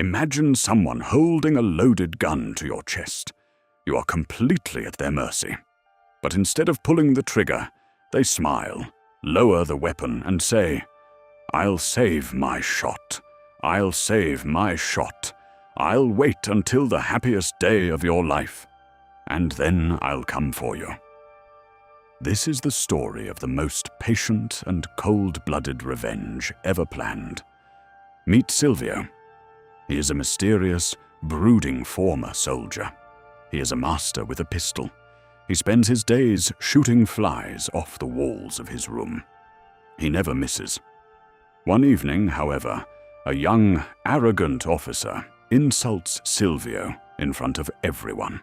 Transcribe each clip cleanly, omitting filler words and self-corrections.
Imagine someone holding a loaded gun to your chest. You are completely at their mercy. But instead of pulling the trigger, they smile, lower the weapon, and say, "I'll save my shot. I'll save my shot. I'll wait until the happiest day of your life, and then I'll come for you." This is the story of the most patient and cold-blooded revenge ever planned. Meet Silvio. He is a mysterious, brooding former soldier. He is a master with a pistol. He spends his days shooting flies off the walls of his room. He never misses. One evening, however, a young, arrogant officer insults Silvio in front of everyone.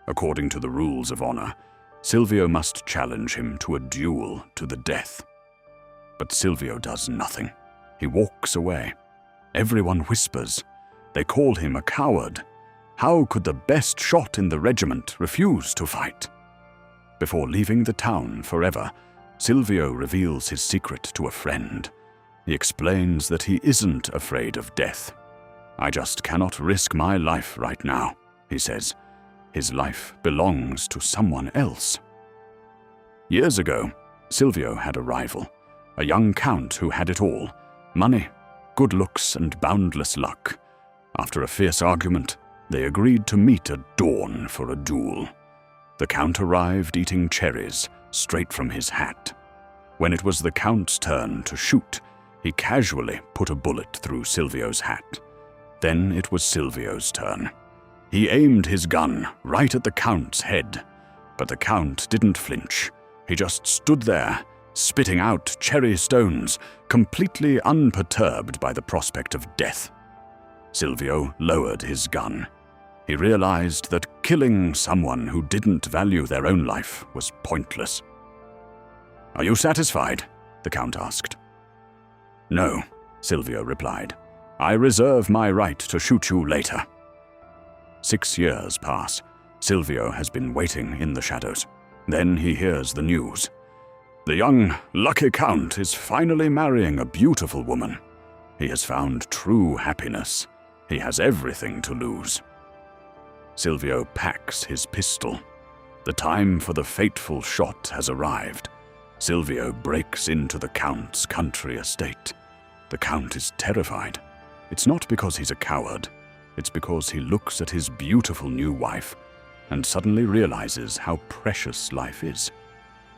According to the rules of honor, Silvio must challenge him to a duel to the death. But Silvio does nothing. He walks away. Everyone whispers. They call him a coward. How could the best shot in the regiment refuse to fight? Before leaving the town forever, Silvio reveals his secret to a friend. He explains that he isn't afraid of death. "I just cannot risk my life right now," he says. His life belongs to someone else. Years ago, Silvio had a rival, a young count who had it all: money, good looks, and boundless luck. After a fierce argument, they agreed to meet at dawn for a duel. The count arrived eating cherries straight from his hat. When it was the count's turn to shoot, he casually put a bullet through Silvio's hat. Then it was Silvio's turn. He aimed his gun right at the count's head, but the count didn't flinch. He just stood there, spitting out cherry stones, completely unperturbed by the prospect of death. Silvio lowered his gun. He realized that killing someone who didn't value their own life was pointless. "Are you satisfied?" the count asked. "No," Silvio replied. "I reserve my right to shoot you later." 6 years pass. Silvio has been waiting in the shadows. Then he hears the news. The young, lucky count is finally marrying a beautiful woman. He has found true happiness. He has everything to lose. Silvio packs his pistol. The time for the fateful shot has arrived. Silvio breaks into the count's country estate. The count is terrified. It's not because he's a coward. It's because he looks at his beautiful new wife and suddenly realizes how precious life is.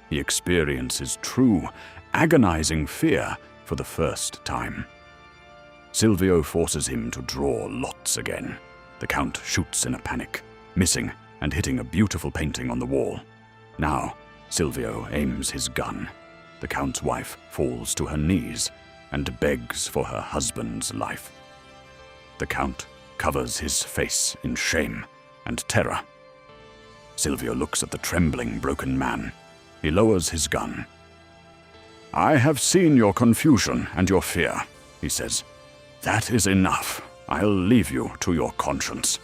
He experiences true, agonizing fear for the first time. Silvio forces him to draw lots again. The count shoots in a panic, missing and hitting a beautiful painting on the wall. Now, Silvio aims his gun. The count's wife falls to her knees and begs for her husband's life. The count covers his face in shame and terror. Silvio looks at the trembling, broken man. He lowers his gun. "I have seen your confusion and your fear," he says. "That is enough. I'll leave you to your conscience."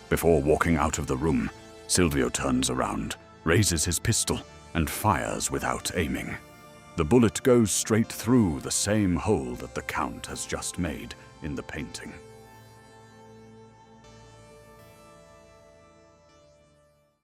Before walking out of the room, Silvio turns around, raises his pistol, and fires without aiming. The bullet goes straight through the same hole that the count has just made in the painting.